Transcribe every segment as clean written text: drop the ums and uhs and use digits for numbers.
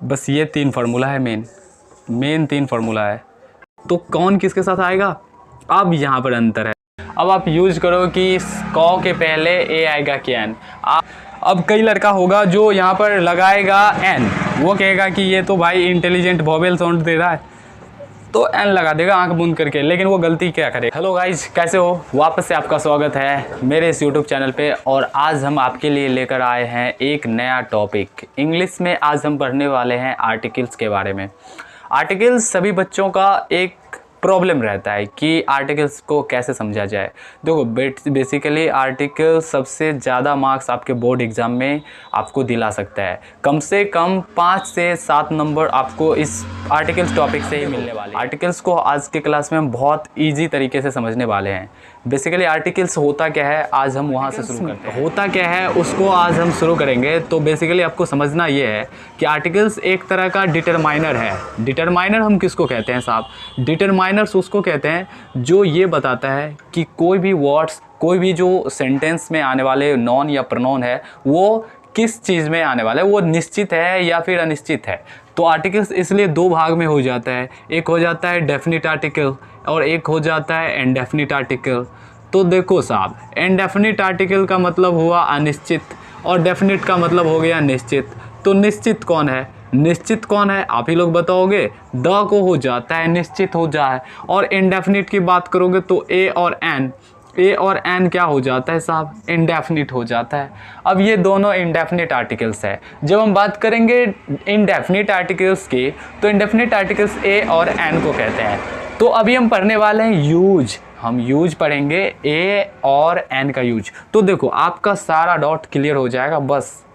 बस ये 3 फार्मूला है, मेन 3 फार्मूला है। तो कौन किसके साथ आएगा, अब यहाँ पर अंतर है। अब आप यूज करो कि कौ के पहले ए आएगा कि एन। अब कई लड़का होगा जो यहाँ पर लगाएगा एन, वो कहेगा कि ये तो भाई इंटेलिजेंट वोवेल साउंड दे रहा है, तो एन लगा देगा आंख बंद करके, लेकिन वो गलती क्या करे। हेलो गाइज, कैसे हो? वापस से आपका स्वागत है मेरे इस यूट्यूब चैनल पे। और आज हम आपके लिए लेकर आए हैं एक नया टॉपिक। इंग्लिश में आज हम पढ़ने वाले हैं आर्टिकल्स के बारे में। आर्टिकल्स सभी बच्चों का एक प्रॉब्लम रहता है कि आर्टिकल्स को कैसे समझा जाए। देखो बेसिकली आर्टिकल सबसे ज़्यादा मार्क्स आपके बोर्ड एग्ज़ाम में आपको दिला सकता है। कम से कम 5 से 7 नंबर आपको इस आर्टिकल्स टॉपिक से ही मिलने वाले। आर्टिकल्स को आज के क्लास में हम बहुत ईजी तरीके से समझने वाले हैं। बेसिकली आर्टिकल्स होता क्या है, आज हम वहाँ से शुरू करते हैं। होता क्या है उसको आज हम शुरू करेंगे। तो बेसिकली आपको समझना ये है कि आर्टिकल्स एक तरह का डिटरमाइनर है। डिटरमाइनर हम किसको कहते हैं साहब? डिटरमाइनर्स उसको कहते हैं जो ये बताता है कि कोई भी वर्ड्स, कोई भी जो सेंटेंस में आने वाले नॉन या प्रोनाउन है वो किस चीज़ में आने वाला है, वो निश्चित है या फिर अनिश्चित है। तो आर्टिकल्स इसलिए 2 भाग में हो जाता है। एक हो जाता है डेफिनिट आर्टिकल और एक हो जाता है इनडेफिनिट आर्टिकल। तो देखो साहब, इनडेफिनिट आर्टिकल का मतलब हुआ अनिश्चित और डेफिनिट का मतलब हो गया निश्चित। तो निश्चित कौन है? निश्चित कौन है आप ही लोग बताओगे? द को हो जाता है निश्चित हो जाए। और इनडेफिनिट की बात करोगे तो ए और एन क्या हो जाता है साहब? इंडेफिनिट हो जाता है। अब ये दोनों इंडेफिनिट आर्टिकल्स है। जब हम बात करेंगे इंडेफिनिट आर्टिकल्स की, तो इंडेफिनिट आर्टिकल्स ए और एन को कहते हैं। तो अभी हम पढ़ने वाले हैं यूज। हम यूज पढ़ेंगे ए और एन का यूज। तो देखो आपका सारा डाउट क्लियर हो जाएगा।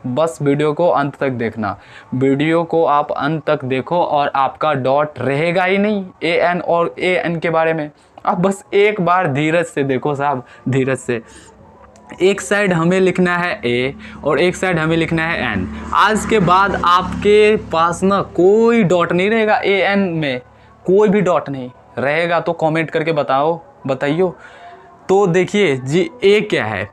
बस वीडियो को अंत तक देखना। वीडियो को आप अंत तक देखो और आपका डाउट रहेगा ही नहीं ए एन और ए एन के बारे में। आप बस एक बार धीरज से देखो साहब, धीरज से। एक साइड हमें लिखना है ए और एक साइड हमें लिखना है एन। आज के बाद आपके पास ना कोई डॉट नहीं रहेगा ए एन में, कोई भी डॉट नहीं रहेगा। तो कमेंट करके बताइए। तो देखिए जी, ए क्या है?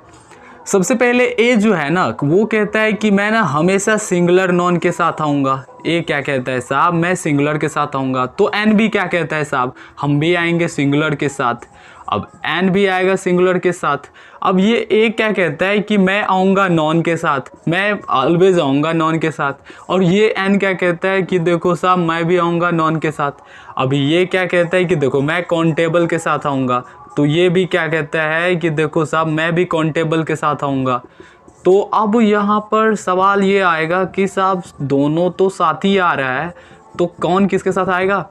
सबसे पहले ए जो है ना वो कहता है कि मैं ना हमेशा सिंगुलर नॉन के साथ आऊँगा। ए क्या कहता है साहब? मैं सिंगुलर के साथ आऊँगा। तो एन भी क्या कहता है साहब? हम भी आएंगे सिंगुलर के साथ। अब एन भी आएगा सिंगुलर के साथ। अब ये ए क्या कहता है कि मैं आऊँगा नॉन के साथ, मैं ऑलवेज आऊँगा नॉन के साथ। और ये एन क्या कहता है कि देखो साहब मैं भी आऊँगा नॉन के साथ। अब ये क्या कहता है कि देखो मैं काउंटेबल के साथ आऊँगा। तो ये भी क्या कहता है कि देखो साहब मैं भी काउंटेबल के साथ आऊँगा। तो अब यहाँ पर सवाल ये आएगा कि साहब दोनों तो साथ ही आ रहा है, तो कौन किसके साथ आएगा?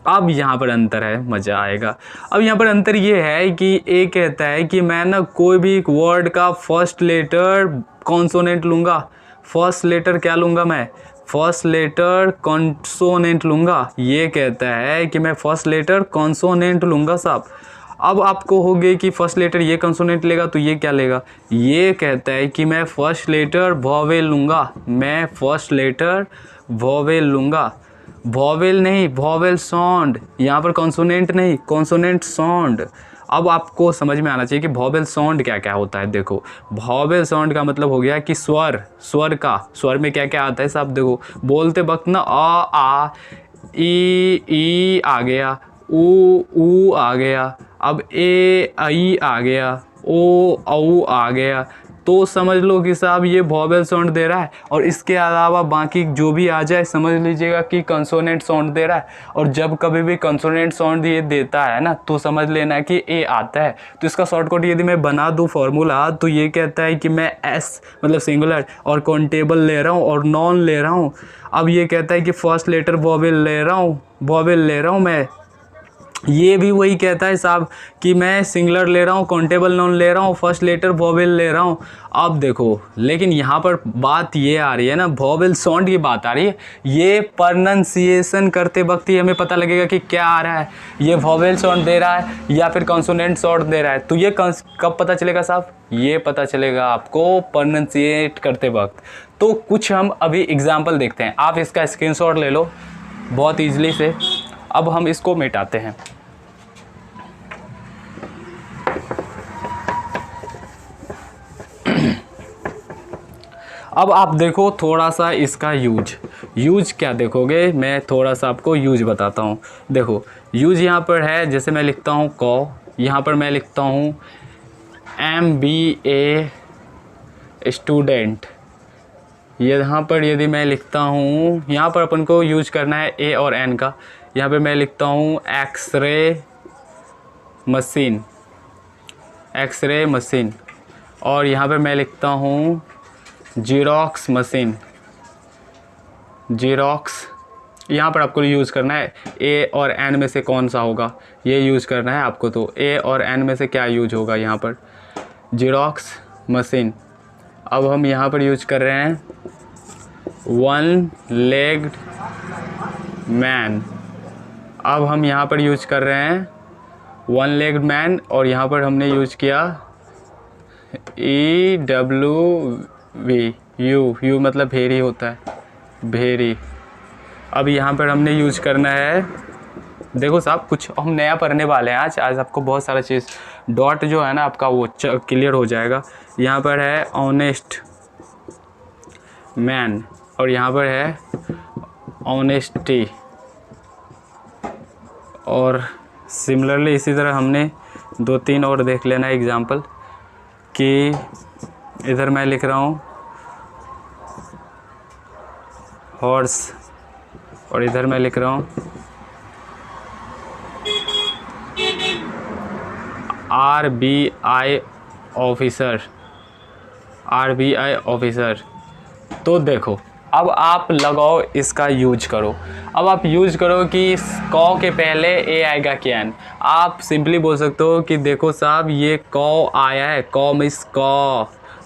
अब यहाँ पर अंतर है, मज़ा आएगा। अब यहाँ पर अंतर ये है कि ए कहता है कि मैं ना कोई भी एक वर्ड का फर्स्ट लेटर कॉन्सोनेंट लूँगा। फर्स्ट लेटर क्या लूँगा मैं? फर्स्ट लेटर कॉन्सोनेंट लूँगा। ये कहता है कि मैं फर्स्ट लेटर कॉन्सोनेंट लूँगा साहब। अब आपको हो गई कि फर्स्ट लेटर ये कंसोनेंट लेगा तो ये क्या लेगा? ये कहता है कि मैं फर्स्ट लेटर वोवेल लूँगा। मैं फर्स्ट लेटर वोवेल लूँगा। वोवेल नहीं, वोवेल साउंड। यहाँ पर कंसोनेंट नहीं, कंसोनेंट साउंड। अब आपको समझ में आना चाहिए कि वोवेल साउंड क्या क्या होता है। देखो वोवेल साउंड का मतलब हो गया कि स्वर में क्या क्या आता है साहब? देखो बोलते वक्त ना आ ई आ गया, ऊ आ गया, अब ए आई आ गया, ओ औ आ गया। तो समझ लो कि साहब ये वोवेल साउंड दे रहा है। और इसके अलावा बाकी जो भी आ जाए समझ लीजिएगा कि कंसोनेंट साउंड दे रहा है। और जब कभी भी कंसोनेंट साउंड ये देता है ना तो समझ लेना कि ए आता है। तो इसका शॉर्टकट यदि मैं बना दूँ फॉर्मूला, तो ये कहता है कि मैं एस मतलब सिंगुलर और काउंटेबल ले रहा हूँ और नॉन ले रहा हूँ। अब ये कहता है कि फर्स्ट लेटर वोवेल ले रहा हूँ मैं। ये भी वही कहता है साहब कि मैं सिंगुलर ले रहा हूँ, काउंटेबल नाउन ले रहा हूँ, फर्स्ट लेटर वोवेल ले रहा हूँ। अब देखो लेकिन यहाँ पर बात ये आ रही है ना, वोवेल साउंड की बात आ रही है। ये प्रोनंसिएशन करते वक्त ही हमें पता लगेगा कि क्या आ रहा है, ये वोवेल साउंड दे रहा है या फिर कॉन्सोनेंट साउंड दे रहा है। तो ये कब पता चलेगा साहब? ये पता चलेगा आपको प्रोनंसिएट करते वक्त। तो कुछ हम अभी एग्जाम्पल देखते हैं। आप इसका स्क्रीनशॉट ले लो बहुत ईजिली से। अब हम इसको मिटाते हैं। अब आप देखो थोड़ा सा इसका यूज यूज क्या देखोगे, मैं थोड़ा सा आपको यूज बताता हूँ। देखो यूज यहाँ पर है, जैसे मैं लिखता हूँ कॉ, यहाँ पर मैं लिखता हूँ MBA स्टूडेंट। यहाँ पर यदि मैं लिखता हूँ, यहाँ पर अपन को यूज करना है ए और एन का। यहाँ पे मैं लिखता हूँ एक्सरे मशीन, एक्सरे मशीन। और यहाँ पे मैं लिखता हूँ जीरोक्स मशीन, जीरोक्स। यहाँ पर आपको यूज़ करना है ए और एन में से कौन सा होगा, ये यूज़ करना है आपको। तो ए और एन में से क्या यूज होगा, यहाँ पर जीरोक्स मशीन। अब हम यहाँ पर यूज कर रहे हैं वन लेग्ड मैन। अब हम यहाँ पर यूज कर रहे हैं वन लेग्ड मैन, और यहाँ पर हमने यूज किया EWV, यू मतलब भेरी होता है, भेरी। अब यहाँ पर हमने यूज करना है, देखो साहब कुछ हम नया पढ़ने वाले हैं आज आपको बहुत सारा चीज़, डॉट जो है ना आपका वो क्लियर हो जाएगा। यहाँ पर है ऑनेस्ट मैन, और यहाँ पर है ऑनेस्टी। और सिमिलरली इसी तरह हमने 2-3 और देख लेना एग्जाम्पल, कि इधर मैं लिख रहा हूँ हॉर्स, और इधर मैं लिख रहा हूँ RBI ऑफिसर, RBI ऑफिसर। तो देखो अब आप लगाओ इसका यूज करो। अब आप यूज करो कि कॉ के पहले ए आएगा क्या एन। आप सिंपली बोल सकते हो कि देखो साहब ये कॉ आया है, कॉ मिस कॉ,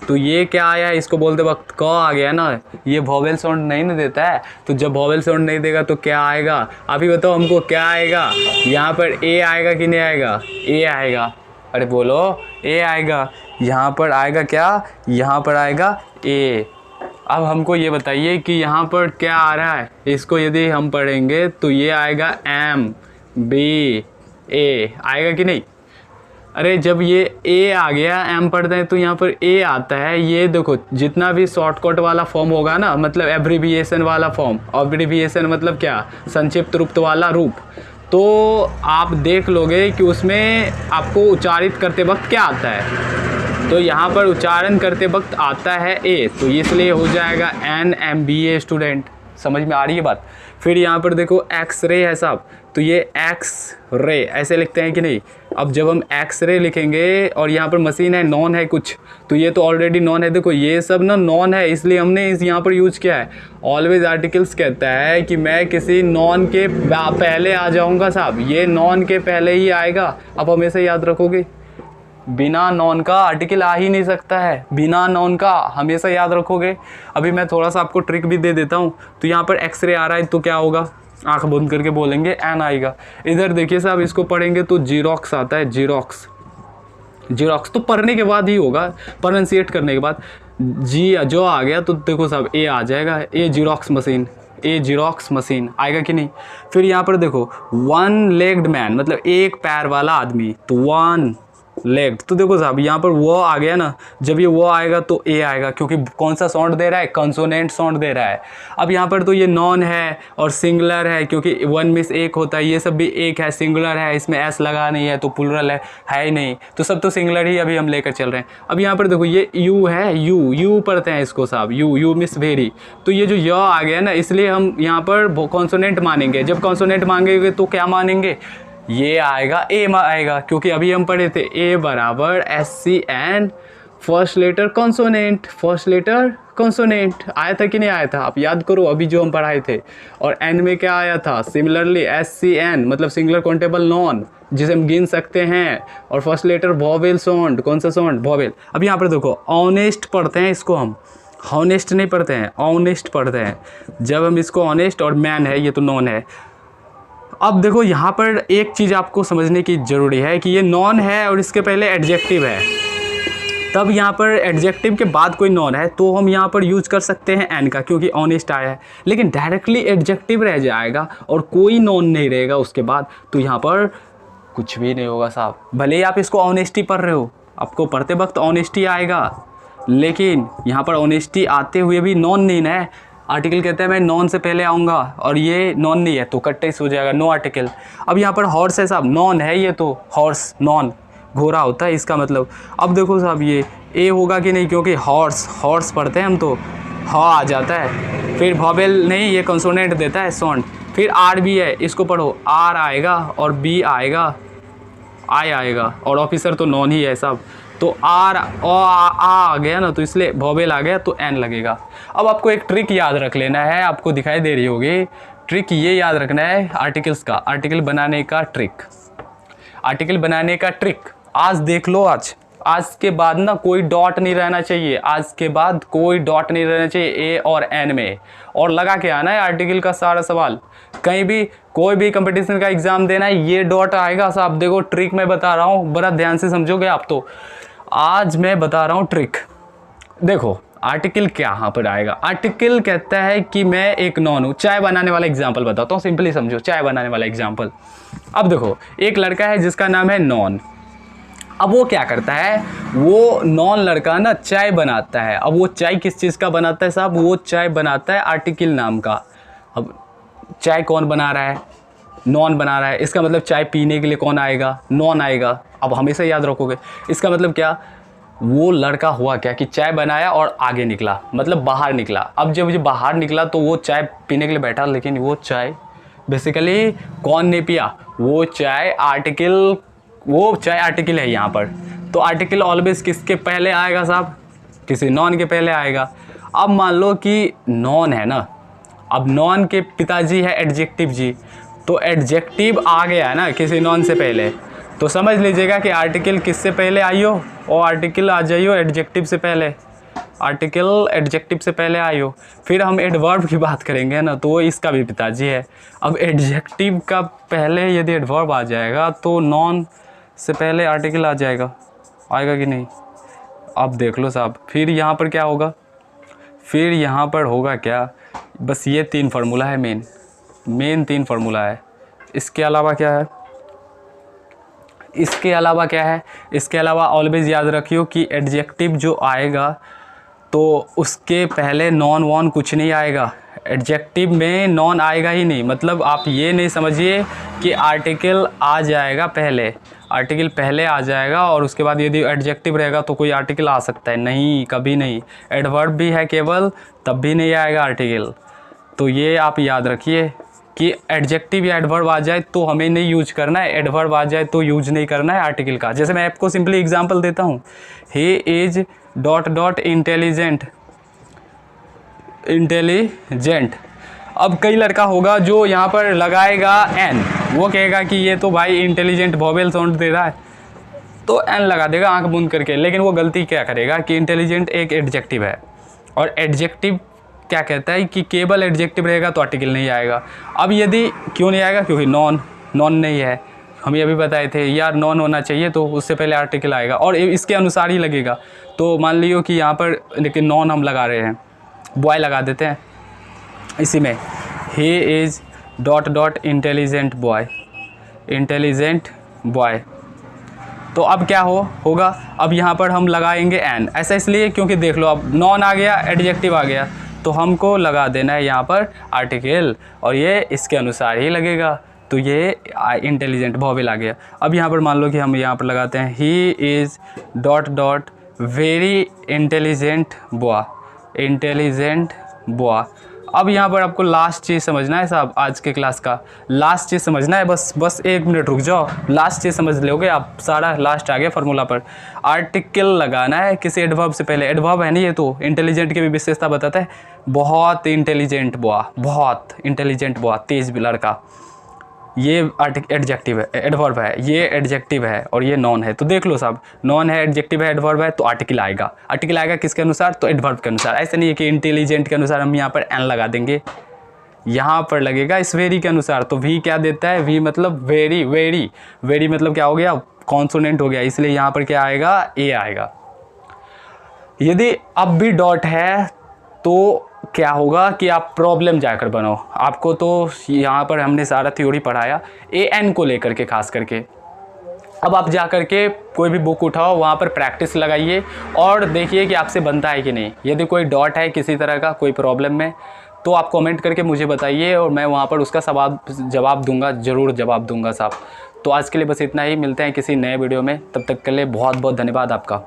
तो ये क्या आया है, इसको बोलते वक्त कॉ आ गया ना, ये वॉवेल साउंड नहीं ना देता है। तो जब वॉवेल साउंड नहीं देगा तो क्या आएगा, आप ही बताओ हमको क्या आएगा। यहाँ पर ए आएगा कि नहीं आएगा, ए आएगा। अरे बोलो ए आएगा। यहाँ पर आएगा क्या, यहाँ पर आएगा ए। अब हमको ये बताइए कि यहाँ पर क्या आ रहा है, इसको यदि हम पढ़ेंगे तो ये आएगा MBA आएगा कि नहीं। अरे जब ये ए आ गया, एम पढ़ते हैं तो यहाँ पर ए आता है। ये देखो जितना भी शॉर्टकट वाला फॉर्म होगा ना, मतलब एब्रीविएशन वाला फॉर्म, एब्रीविएशन मतलब क्या, संक्षिप्त रूप वाला रूप, तो आप देख लोगे कि उसमें आपको उच्चारित करते वक्त क्या आता है। तो यहाँ पर उच्चारण करते वक्त आता है ए, तो इसलिए हो जाएगा NMBA स्टूडेंट। समझ में आ रही है बात। फिर यहाँ पर देखो एक्स रे है साहब, तो ये एक्स रे ऐसे लिखते हैं कि नहीं। अब जब हम एक्स रे लिखेंगे और यहाँ पर मशीन है, नॉन है कुछ, तो ये तो ऑलरेडी नॉन है। देखो ये सब ना नॉन है, इसलिए हमने इस यहाँ पर यूज किया है ऑलवेज आर्टिकल्स। कहता है कि मैं किसी नॉन के पहले आ जाऊँगा साहब, ये नॉन के पहले ही आएगा। अब हमेशा याद रखोगे, बिना नॉन का आर्टिकल आ ही नहीं सकता है, बिना नॉन का हमेशा याद रखोगे। अभी मैं थोड़ा सा आपको ट्रिक भी दे देता हूँ। तो यहाँ पर एक्सरे आ रहा है तो क्या होगा, आंख बंद करके बोलेंगे एन आएगा। इधर देखिए साहब, इसको पढ़ेंगे तो जीरोक्स आता है, जीरोक्स। जीरोक्स तो पढ़ने के बाद ही होगा, प्रोनाउंसिएट करने के बाद। जी जो आ गया तो देखो साहब ए आ जाएगा, ए जीरोक्स मशीन, ए जीरोक्स मशीन आएगा कि नहीं। फिर यहाँ पर देखो वन लेग्ड मैन, मतलब एक पैर वाला आदमी, तो वन लेग्ड, तो देखो साहब यहाँ पर वो आ गया ना। जब ये वो आएगा तो ए आएगा, क्योंकि कौन सा साउंड दे रहा है, कंसोनेंट साउंड दे रहा है। अब यहाँ पर तो ये नॉन है और सिंगुलर है, क्योंकि वन में से एक होता है, ये सब भी एक है, सिंगुलर है, इसमें एस लगा नहीं है तो प्लुरल है ही नहीं, तो सब तो सिंगुलर ही अभी हम लेकर चल रहे हैं। अब यहाँ पर देखो ये यू है, यू पढ़ते हैं इसको साहब, यू मिस वेरी। तो ये जो य आ गया ना, इसलिए हम यहाँ पर कॉन्सोनेंट मानेंगे। जब कॉन्सोनेंट मांगेंगे तो क्या मानेंगे, ये आएगा ए आएगा, क्योंकि अभी हम पढ़े थे ए बराबर SCN first letter consonant, first letter consonant आया था कि नहीं आया था, आप याद करो अभी जो हम पढ़ाए थे। और एन में क्या आया था, सिमिलरली SCN मतलब सिंगुलर काउंटेबल नॉन, जिसे हम गिन सकते हैं। और फर्स्ट लेटर वॉवेल साउंड, कौन सा साउंड, वॉवेल। अब यहाँ पर देखो ऑनेस्ट पढ़ते हैं इसको हम, हॉनेस्ट नहीं पढ़ते हैं, ऑनेस्ट पढ़ते हैं। जब हम इसको ऑनेस्ट, और मैन है ये तो नॉन है। अब देखो यहाँ पर एक चीज़ आपको समझने की ज़रूरी है कि ये नॉन है और इसके पहले एडजेक्टिव है। तब यहाँ पर एडजेक्टिव के बाद कोई नॉन है तो हम यहाँ पर यूज़ कर सकते हैं एन का, क्योंकि ऑनेस्ट आया है। लेकिन डायरेक्टली एडजेक्टिव रह जाएगा और कोई नॉन नहीं रहेगा उसके बाद, तो यहाँ पर कुछ भी नहीं होगा साहब। भले ही आप इसको ऑनेस्टी पढ़ रहे हो, आपको पढ़ते वक्त ऑनेस्टी आएगा, लेकिन यहाँ पर ऑनेस्टी आते हुए भी नॉन नहीं है। आर्टिकल कहते हैं मैं नॉन से पहले आऊँगा और ये नॉन नहीं है तो कट्टे से हो जाएगा नो आर्टिकल। अब यहाँ पर हॉर्स है साहब, नॉन है ये तो, हॉर्स नॉन, घोड़ा होता है इसका मतलब। अब देखो साहब ये ए होगा कि नहीं, क्योंकि हॉर्स पढ़ते हैं हम तो ह आ जाता है, फिर वॉवेल नहीं, ये कंसोनेंट देता है साउंड। फिर आर भी है, इसको पढ़ो, आर आएगा और बी आएगा, आई आएगा, और ऑफिसर तो नॉन ही है साहब। तो आर आ गया ना, तो इसलिए वॉवेल आ गया तो एन लगेगा। अब आपको एक ट्रिक याद रख लेना है, आपको दिखाई दे रही होगी ट्रिक, ये याद रखना है आर्टिकल्स का, आर्टिकल बनाने का ट्रिक, आर्टिकल बनाने का ट्रिक। आज देख लो, आज के बाद ना कोई डॉट नहीं रहना चाहिए, आज के बाद कोई डॉट नहीं रहना चाहिए ए और एन में, और लगा के आना है आर्टिकल का सारा सवाल। कहीं भी कोई भी कंपटीशन का एग्जाम देना है, ये डॉट आएगा साहब। देखो ट्रिक मैं बता रहा हूँ, बड़ा ध्यान से समझोगे आप तो। आज मैं बता रहा हूँ ट्रिक, देखो आर्टिकल क्या यहाँ पर आएगा। आर्टिकल कहता है कि मैं एक नॉन हूँ। चाय बनाने वाला एग्जाम्पल बताता हूँ, सिंपली समझो, चाय बनाने वाला एग्जाम्पल। अब देखो एक लड़का है जिसका नाम है नॉन। अब वो क्या करता है, वो नॉन लड़का ना चाय बनाता है। अब वो चाय किस चीज़ का बनाता है साहब, वो चाय बनाता है आर्टिकल नाम का। अब चाय कौन बना रहा है, नॉन बना रहा है, इसका मतलब चाय पीने के लिए कौन आएगा, नॉन आएगा। अब हमेशा याद रखोगे, इसका मतलब क्या, वो लड़का हुआ क्या कि चाय बनाया और आगे निकला, मतलब बाहर निकला। अब जब ये बाहर निकला तो वो चाय पीने के लिए बैठा, लेकिन वो चाय बेसिकली कौन ने पिया, वो चाय आर्टिकल है यहाँ पर। तो आर्टिकल ऑलवेज किसके पहले आएगा साहब, किसी नॉन के पहले आएगा। अब मान लो कि नॉन है ना, अब नॉन के पिताजी है एडजेक्टिव जी, तो एडजेक्टिव आ गया है ना किसी नॉन से पहले, तो समझ लीजिएगा कि आर्टिकल किससे पहले आई हो, और आर्टिकल आ जाइयो एडजेक्टिव से पहले, आर्टिकल एडजेक्टिव से पहले आई हो। फिर हम एडवर्ब की बात करेंगे ना, तो वो इसका भी पिताजी है। अब एडजेक्टिव का पहले यदि एडवर्ब आ जाएगा तो नॉन से पहले आर्टिकल आ जाएगा, आएगा कि नहीं। अब देख लो साहब, फिर यहाँ पर क्या होगा, फिर यहाँ पर होगा क्या, बस ये 3 फार्मूला है, मेन 3 फार्मूला है। इसके अलावा क्या है, इसके अलावा ऑलवेज याद रखियो कि एडजेक्टिव जो आएगा तो उसके पहले नॉन वॉन कुछ नहीं आएगा, एडजेक्टिव में नॉन आएगा ही नहीं। मतलब आप ये नहीं समझिए कि आर्टिकल आ जाएगा पहले, आर्टिकल पहले आ जाएगा और उसके बाद यदि एडजेक्टिव रहेगा तो कोई आर्टिकल आ सकता है, नहीं, कभी नहीं। एडवर्ब भी है केवल, तब भी नहीं आएगा आर्टिकल। तो ये आप याद रखिए कि एडजेक्टिव या एडवर्ब आ जाए तो हमें नहीं यूज करना है, एडवर्ब आ जाए तो यूज नहीं करना है आर्टिकल का। जैसे मैं आपको सिंपली एग्जांपल देता हूँ, ही इज ... इंटेलिजेंट। अब कई लड़का होगा जो यहाँ पर लगाएगा एन, वो कहेगा कि ये तो भाई इंटेलिजेंट वॉवेल साउंड दे रहा है, तो एन लगा देगा आंख बंद करके। लेकिन वो गलती क्या करेगा कि इंटेलिजेंट एक एडजेक्टिव है, और एडजेक्टिव क्या कहता है कि केवल एडजेक्टिव रहेगा तो आर्टिकल नहीं आएगा। अब यदि क्यों नहीं आएगा, क्योंकि नॉन नहीं है। हम ये अभी बताए थे यार, नॉन होना चाहिए तो उससे पहले आर्टिकल आएगा और इसके अनुसार ही लगेगा। तो मान लियो कि यहाँ पर लेकिन नॉन हम लगा रहे हैं, बॉय लगा देते हैं इसी में, ही इज़ ... इंटेलिजेंट बॉय। तो अब क्या होगा, अब यहाँ पर हम लगाएंगे एन। ऐसा इसलिए क्योंकि देख लो अब नॉन आ गया, एडजेक्टिव आ गया, तो हमको लगा देना है यहाँ पर आर्टिकल, और ये इसके अनुसार ही लगेगा। तो ये इंटेलिजेंट वॉवेल आ गया। अब यहाँ पर मान लो कि हम यहाँ पर लगाते हैं he is ... very intelligent boy. अब यहाँ पर आपको लास्ट चीज़ समझना है साहब, आज के क्लास का लास्ट चीज़ समझना है, बस 1 मिनट रुक जाओ, लास्ट चीज़ समझ लोगे आप, सारा लास्ट आ गया फार्मूला पर। आर्टिकल लगाना है किसी एडवर्ब से पहले, एडवर्ब है नहीं ये तो, इंटेलिजेंट की भी विशेषता बताता है, बहुत इंटेलिजेंट बॉय, तेज लड़का, ये एडजेक्टिव है, एडवर्ब है, ये एडजेक्टिव है और ये नॉन है। तो देख लो साहब, नॉन है, एडजेक्टिव है, एडवर्ब है, तो आर्टिकल आएगा किसके अनुसार, तो एडवर्ब के अनुसार। ऐसा नहीं है कि इंटेलिजेंट के अनुसार हम यहाँ पर एन लगा देंगे, यहाँ पर लगेगा इस वेरी के अनुसार। तो वी क्या देता है, वी मतलब वेरी मतलब क्या हो गया, कॉन्सोनेंट हो गया, इसलिए यहाँ पर क्या आएगा, ए आएगा। यदि अब भी डॉट है तो क्या होगा कि आप प्रॉब्लम जाकर बनाओ। आपको तो यहाँ पर हमने सारा थ्योरी पढ़ाया ए एन को लेकर के खास करके। अब आप जा कर के कोई भी बुक उठाओ, वहाँ पर प्रैक्टिस लगाइए और देखिए कि आपसे बनता है कि नहीं। यदि कोई डॉट है किसी तरह का कोई प्रॉब्लम में, तो आप कमेंट करके मुझे बताइए और मैं वहाँ पर उसका जवाब दूंगा, ज़रूर जवाब दूंगा साहब। तो आज के लिए बस इतना ही, मिलते हैं किसी नए वीडियो में, तब तक के लिए बहुत बहुत धन्यवाद आपका।